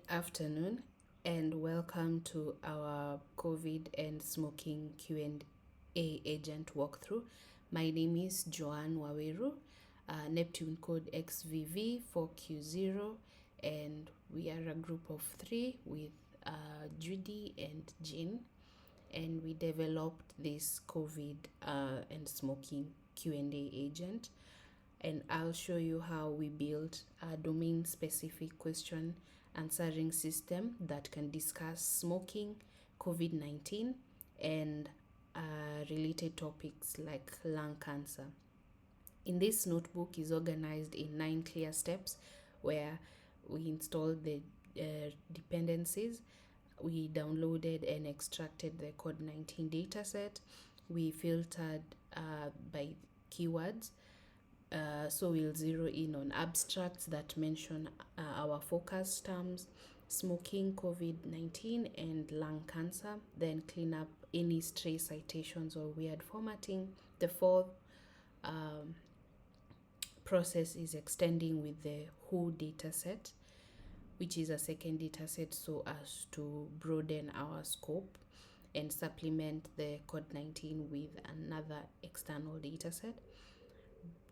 afternoon and welcome to our COVID and smoking QnA agent walkthrough. My name is Joan Waweru, Neptune code XVV4Q0, and we are a group of three with Judy and Jean, and we developed this COVID and smoking QnA agent. And I'll show you how we built a domain-specific question answering system that can discuss smoking, COVID-19, and related topics like lung cancer. In this notebook is organized in 9 clear steps where we installed the dependencies, we downloaded and extracted the COVID-19 dataset, we filtered by keywords. So we'll zero in on abstracts that mention our focus terms, smoking, COVID-19, and lung cancer, then clean up any stray citations or weird formatting. The fourth process is extending with the WHO dataset, which is a second dataset, so as to broaden our scope and supplement the COVID-19 with another external dataset.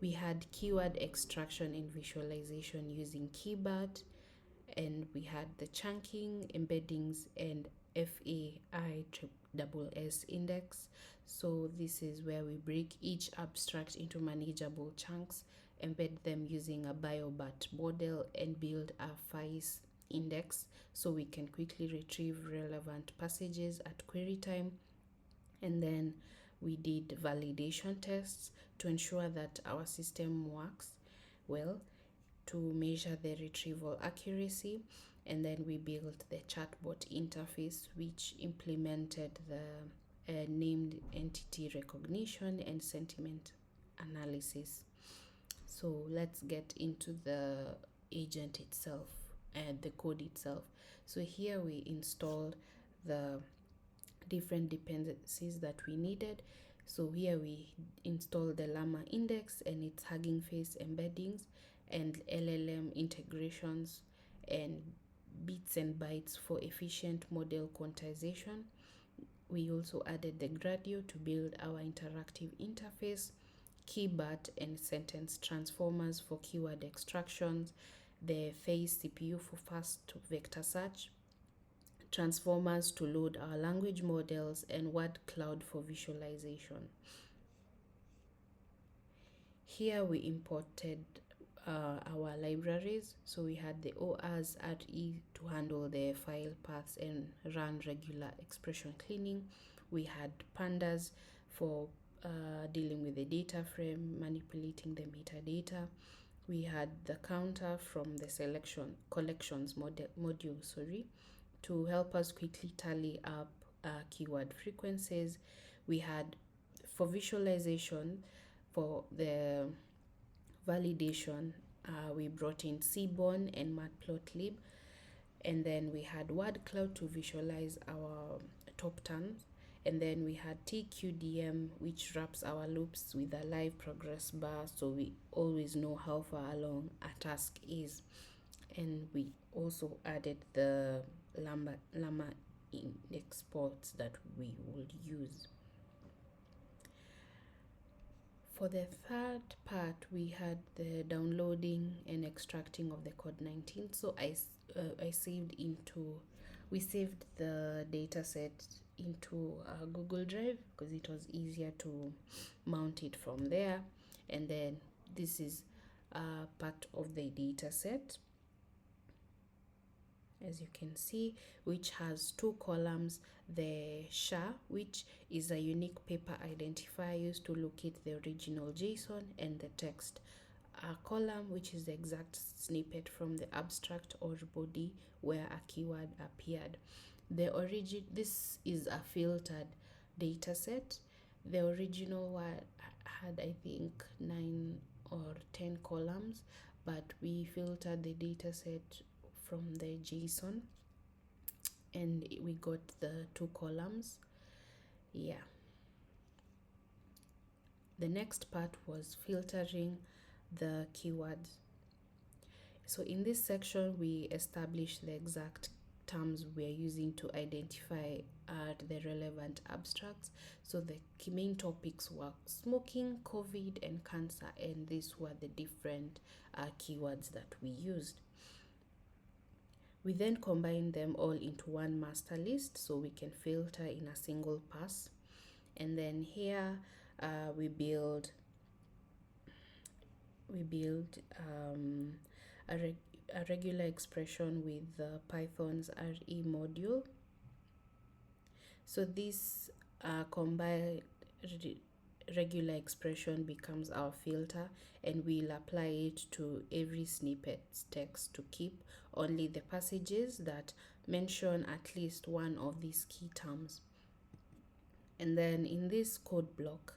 We had keyword extraction and visualization using KeyBat, and we had the chunking, embeddings, and FAISS index. So this is where we break each abstract into manageable chunks, embed them using a BioBat model, and build a FAISS index so we can quickly retrieve relevant passages at query time. And then we did validation tests to ensure that our system works well, to measure the retrieval accuracy, and then we built the chatbot interface, which implemented the named entity recognition and sentiment analysis. So let's get into the agent itself and the code itself. So here we installed the different dependencies that we needed. So here we installed the llama index and its Hugging Face embeddings and LLM integrations and bits and bytes for efficient model quantization. We also added the Gradio to build our interactive interface, KeyBat and sentence transformers for keyword extractions, the Face CPU for fast vector search, transformers to load our language models, and word cloud for visualization. Here we imported our libraries. So we had the ORs RE to handle the file paths and run regular expression cleaning. We had pandas for dealing with the data frame, manipulating the metadata. We had the counter from the collections module, to help us quickly tally up keyword frequencies. We had, for visualization, for the validation, we brought in Seaborn and Matplotlib, and then we had word cloud to visualize our top terms, and then we had TQDM, which wraps our loops with a live progress bar, so we always know how far along a task is. And we also added the llama index ports that we would use. For the third part, we had the downloading and extracting of the COVID-19. So we saved the dataset into Google Drive because it was easier to mount it from there. And then this is part of the dataset, as you can see, which has two columns: the SHA, which is a unique paper identifier used to locate the original JSON, and the text column, which is the exact snippet from the abstract or body where a keyword appeared. This is a filtered dataset. The original one had, I think, 9 or 10 columns, but we filtered the dataset from the JSON and we got the 2 columns. Yeah. The next part was filtering the keywords. So in this section, we establish the exact terms we are using to identify the relevant abstracts. So the main topics were smoking, COVID, and cancer, and these were the different keywords that we used. We then combine them all into one master list so we can filter in a single pass. And then here we build a regular expression with Python's RE module. So this combined regular expression becomes our filter, and we'll apply it to every snippet text to keep only the passages that mention at least one of these key terms. And then in this code block,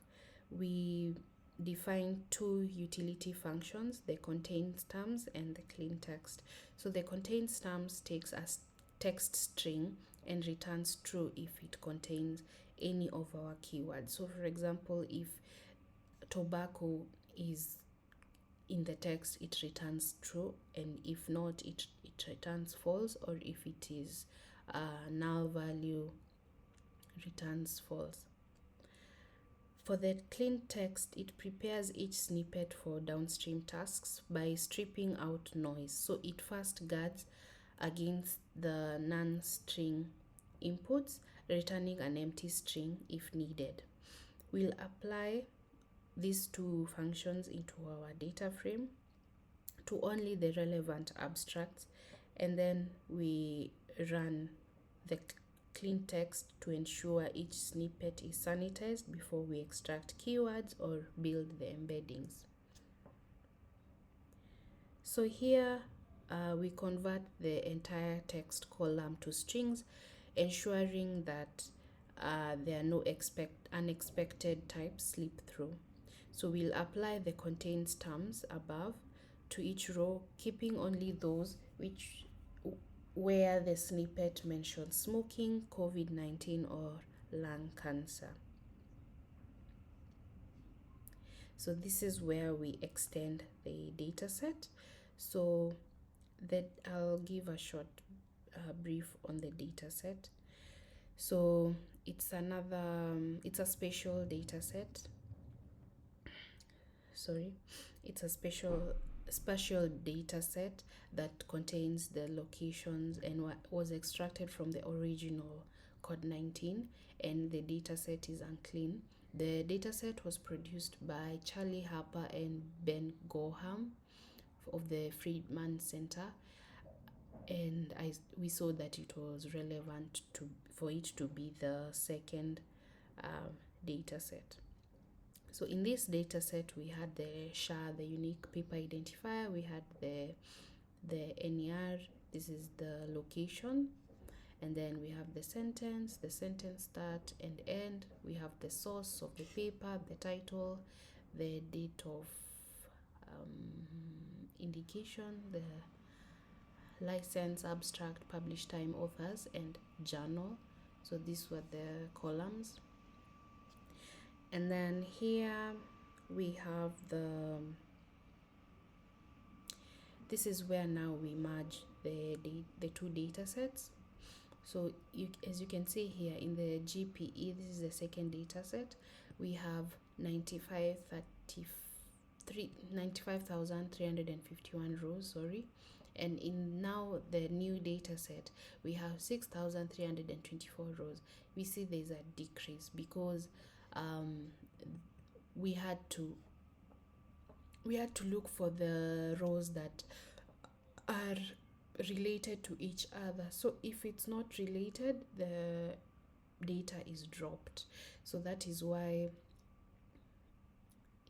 we define two utility functions, the contains terms and the clean text. So the contains terms takes a text string and returns true if it contains any of our keywords. So for example, if tobacco is in the text, it returns true, and if not, it returns false, or if it is null value, returns false. For the clean text, it prepares each snippet for downstream tasks by stripping out noise. So it first guards against the non-string inputs, returning an empty string if needed. We'll apply these two functions into our data frame to only the relevant abstracts, and then we run the clean text to ensure each snippet is sanitized before we extract keywords or build the embeddings. So here we convert the entire text column to strings, ensuring that there are no unexpected types slip through. So we'll apply the contains terms above to each row, keeping only those where the snippet mentions smoking, COVID-19, or lung cancer. So this is where we extend the data set. So that I'll give a short brief on the data set. So it's a special data set. It's a spatial data set that contains the locations and what was extracted from the original code 19, and the data set is unclean. The data set was produced by Charlie Harper and Ben Gorham of the Friedman Center, and we saw that it was relevant for it to be the second data set. So in this data set, we had the SHA, the unique paper identifier, we had the NER, this is the location, and then we have the sentence start and end, we have the source of the paper, the title, the date of indication, the license, abstract, published time, authors, and journal. So these were the columns. And then here we have this is where now we merge the two data sets. So as you can see here in the GPE, this is the second data set. We have 95,351 rows, and in now the new data set we have 6,324 rows. We see there's a decrease because we had to look for the rows that are related to each other. So if it's not related, the data is dropped. So that is why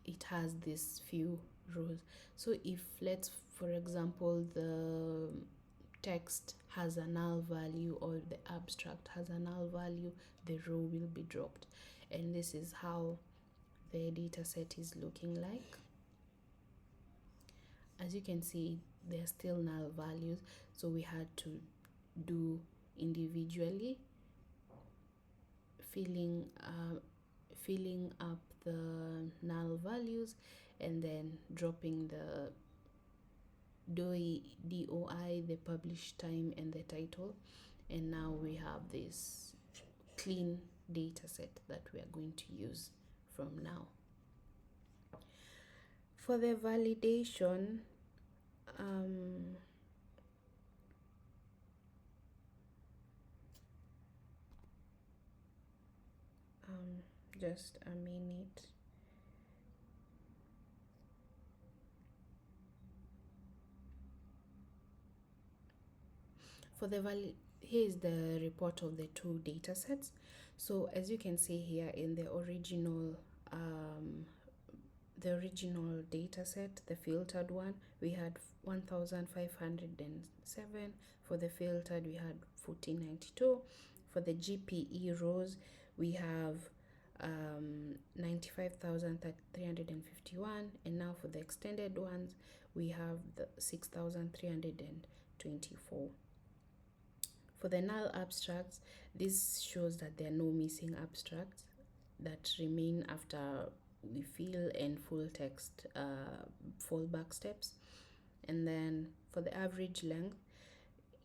it has this few rows. So if, for example, the text has a null value or the abstract has a null value, the row will be dropped. And this is how the data set is looking like. As you can see, there are still null values, so we had to do individually filling up the null values and then dropping DOI, the published time, and the title. And now we have this clean data set that we are going to use from now. For the validation, just a minute. Here is the report of the two data sets. So as you can see here in the original data set, the filtered one, we had 1507. For the filtered, we had 1492. For the GPE rows, we have 95,351, and now for the extended ones, we have the 6,324. For the null abstracts, this shows that there are no missing abstracts that remain after we fill and full text fallback steps. And then for the average length,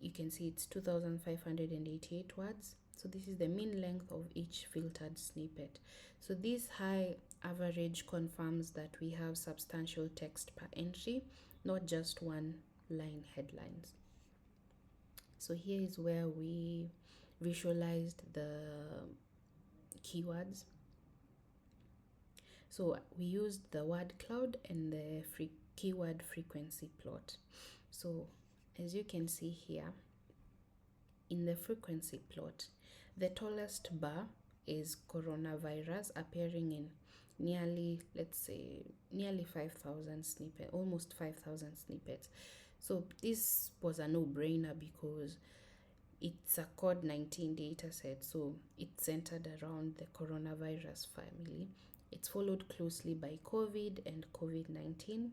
you can see it's 2,588 words. So this is the mean length of each filtered snippet. So this high average confirms that we have substantial text per entry, not just one line headlines. So here is where we visualized the keywords. So we used the word cloud and the keyword frequency plot. So as you can see here, in the frequency plot, the tallest bar is coronavirus, appearing in nearly 5,000 snippets, almost 5,000 snippets. So this was a no-brainer because it's a COVID-19 data set, so it's centered around the coronavirus family. It's followed closely by COVID and COVID-19.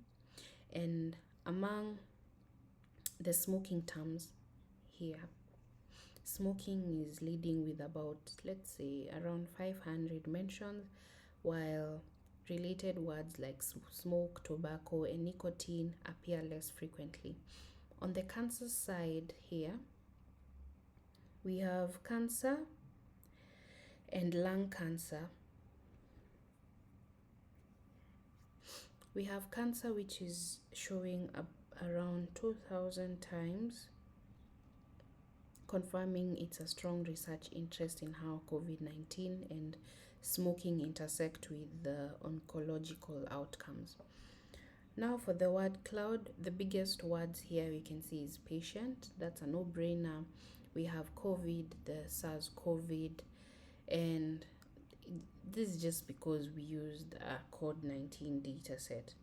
And among the smoking terms here, smoking is leading with about, let's say, around 500 mentions, while related words like smoke, tobacco, and nicotine appear less frequently. On the cancer side here, we have cancer and lung cancer. We have cancer, which is showing around 2,000 times, confirming it's a strong research interest in how COVID-19 and smoking intersect with the oncological outcomes. Now for the word cloud, the biggest words here we can see is patient. That's a no-brainer. We have COVID, the SARS-CoV, and this is just because we used a COVID-19 data set.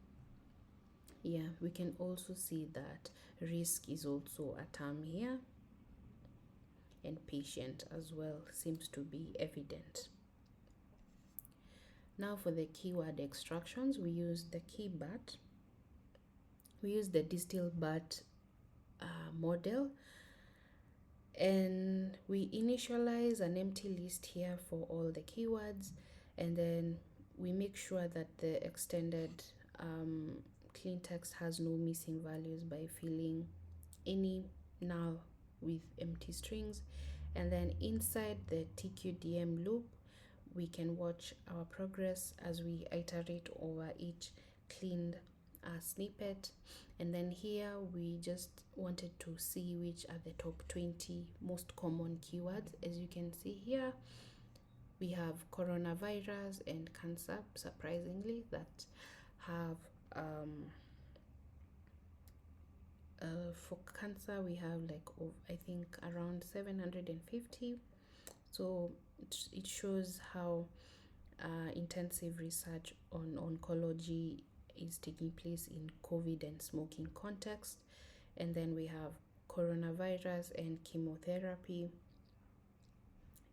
Yeah, we can also see that risk is also a term here, and patient as well seems to be evident. Now for the keyword extractions, we use the KeyBAT. We use the DistillBAT model, and we initialize an empty list here for all the keywords, and then we make sure that the extended clean text has no missing values by filling any null with empty strings. And then inside the TQDM loop, we can watch our progress as we iterate over each cleaned snippet. And then here we just wanted to see which are the top 20 most common keywords. As you can see here, we have coronavirus and cancer, surprisingly, that have for cancer we have I think around 750. So it shows how intensive research on oncology is taking place in COVID and smoking context. And then we have coronavirus and chemotherapy.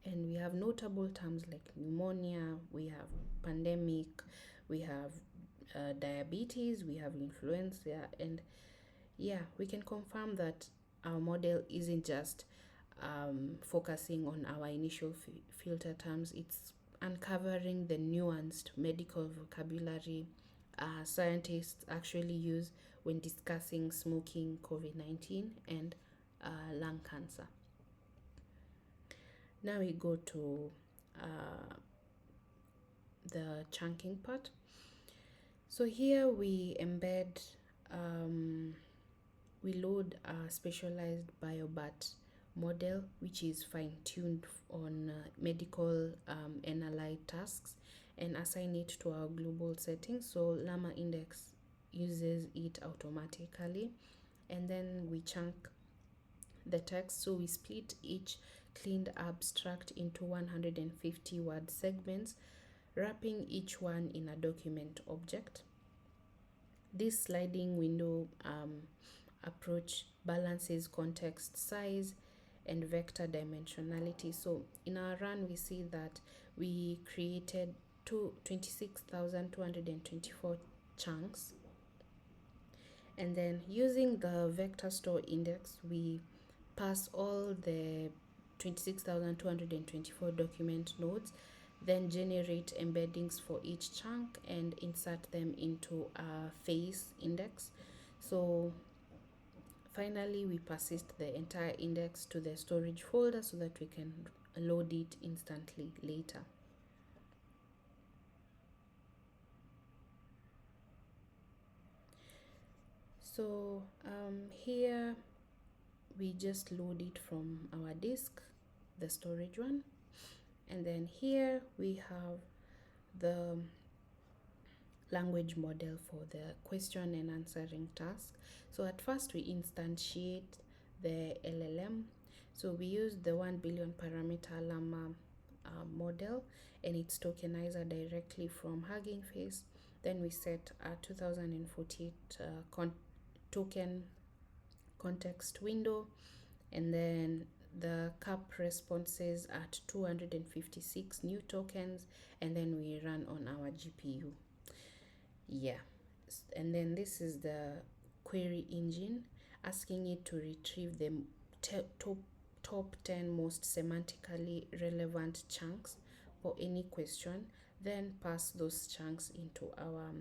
And we have notable terms like pneumonia, we have pandemic, we have diabetes, we have influenza. And yeah, we can confirm that our model isn't just focusing on our initial filter terms, it's uncovering the nuanced medical vocabulary scientists actually use when discussing smoking, COVID-19, and lung cancer. Now we go to the chunking part. So here we embed, we load a specialized biobat model, which is fine-tuned on medical and allied tasks, and assign it to our global settings. So Llama Index uses it automatically, and then we chunk the text. So we split each cleaned abstract into 150 word segments, wrapping each one in a document object. This sliding window approach balances context size and vector dimensionality. So in our run, we see that we created 26,224 chunks, and then using the vector store index, we pass all the 26,224 document nodes, then generate embeddings for each chunk and insert them into a face index. So finally, we persist the entire index to the storage folder so that we can load it instantly later. So here we just load it from our disk, the storage one, and then here we have the language model for the question and answering task. So at first we instantiate the LLM. So we use the 1 billion parameter Llama model and its tokenizer directly from Hugging Face. Then we set a 2048 token context window, and then the cap responses at 256 new tokens, and then we run on our GPU. Yeah, and then this is the query engine, asking it to retrieve the top 10 most semantically relevant chunks for any question, then pass those chunks into our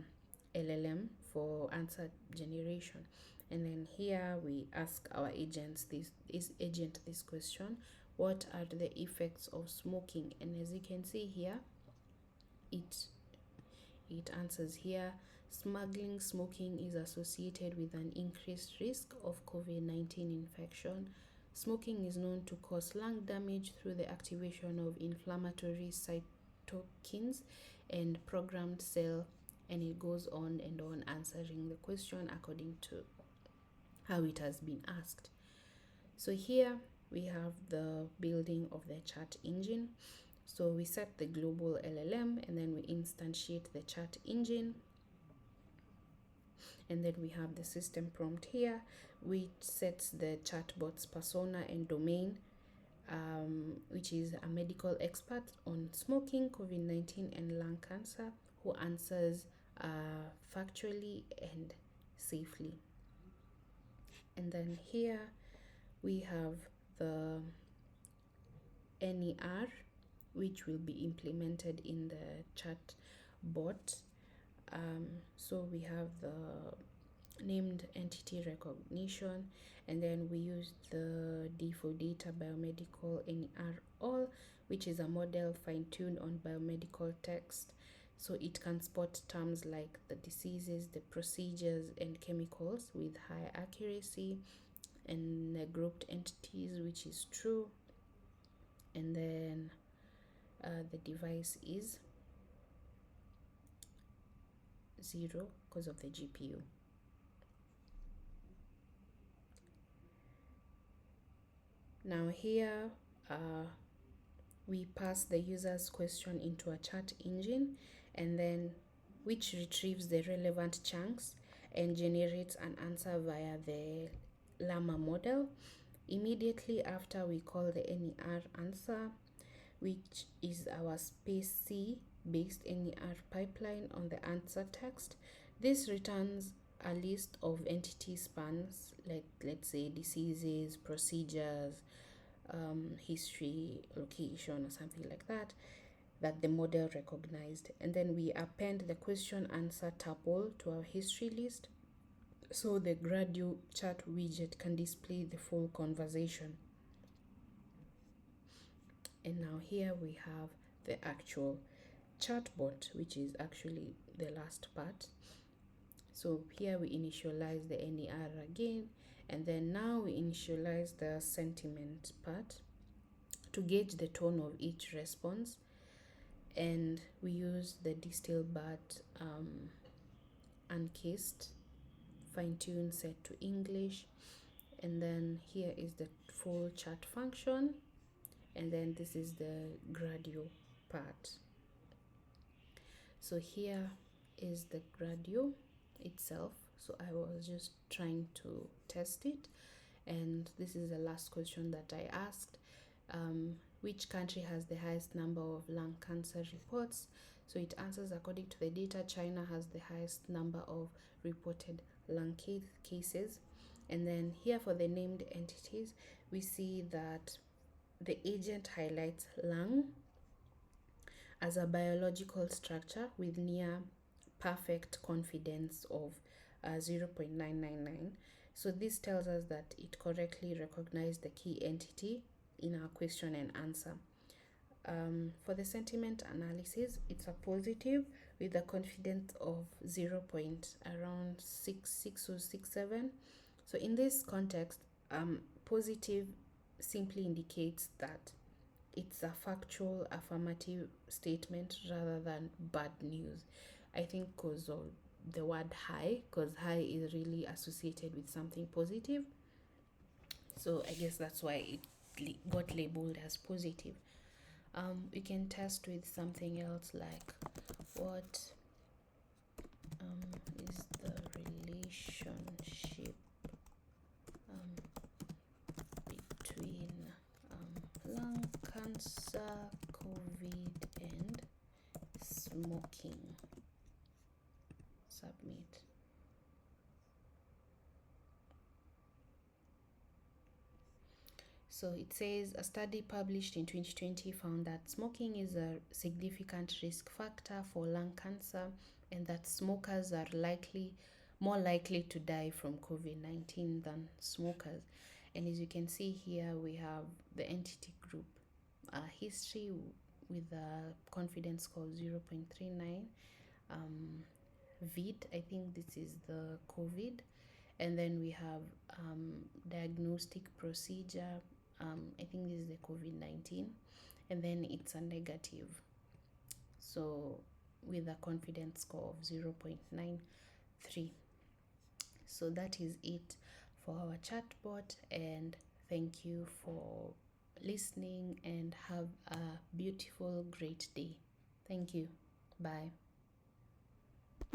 LLM for answer generation. And then here we ask our agent this question: what are the effects of smoking? And as you can see here, it answers here: smoking is associated with an increased risk of COVID-19 infection. Smoking is known to cause lung damage through the activation of inflammatory cytokines and programmed cell, and it goes on and on answering the question according to how it has been asked. So here we have the building of the chat engine. So we set the global LLM, and then we instantiate the chat engine, and then we have the system prompt here, which sets the chatbot's persona and domain, which is a medical expert on smoking, COVID-19, and lung cancer, who answers factually and safely. And then here we have the NER, which will be implemented in the chat bot. So we have the named entity recognition, and then we use the D4Data biomedical NER all, which is a model fine-tuned on biomedical text. So it can spot terms like the diseases, the procedures, and chemicals with high accuracy, and the grouped entities, which is true. And then the device is 0 because of the GPU. Now here we pass the user's question into a chat engine, and then which retrieves the relevant chunks and generates an answer via the Llama model. Immediately after, we call the NER answer, which is our space C based NER pipeline on the answer text. This returns a list of entity spans, like let's say diseases, procedures, history, location, or something like that, that the model recognized. And then we append the question answer tuple to our history list. So the Gradio chat widget can display the full conversation. And now here we have the actual chatbot, which is actually the last part. So here we initialize the NER again, and then now we initialize the sentiment part to gauge the tone of each response, and we use the DistillBat uncased fine-tune set to English, and then here is the full chat function, and then this is the Gradio part. So here is the Gradio itself. So I was just trying to test it, and this is the last question that I asked. Which country has the highest number of lung cancer reports? So it answers according to the data. China has the highest number of reported lung cases. And then here for the named entities, we see that the agent highlights lung as a biological structure with near perfect confidence of 0.999. So this tells us that it correctly recognized the key entity in our question and answer. For the sentiment analysis, it's a positive with a confidence of 0.around 66 or 67. So in this context, positive simply indicates that it's a factual affirmative statement rather than bad news. I think because of the word high, because high is really associated with something positive. So I guess that's why it got labeled as positive. We can test with something else like what is the relationship between lung cancer, COVID, and smoking. Submit. So it says a study published in 2020 found that smoking is a significant risk factor for lung cancer, and that smokers are more likely to die from COVID-19 than smokers. And as you can see here, we have the entity group history with a confidence score of 0.39. VID, I think this is the COVID. And then we have diagnostic procedure. I think this is the COVID-19. And then it's a negative. So with a confidence score of 0.93. So that is it for our chatbot, and thank you for listening, and have a beautiful, great day. Thank you. Bye.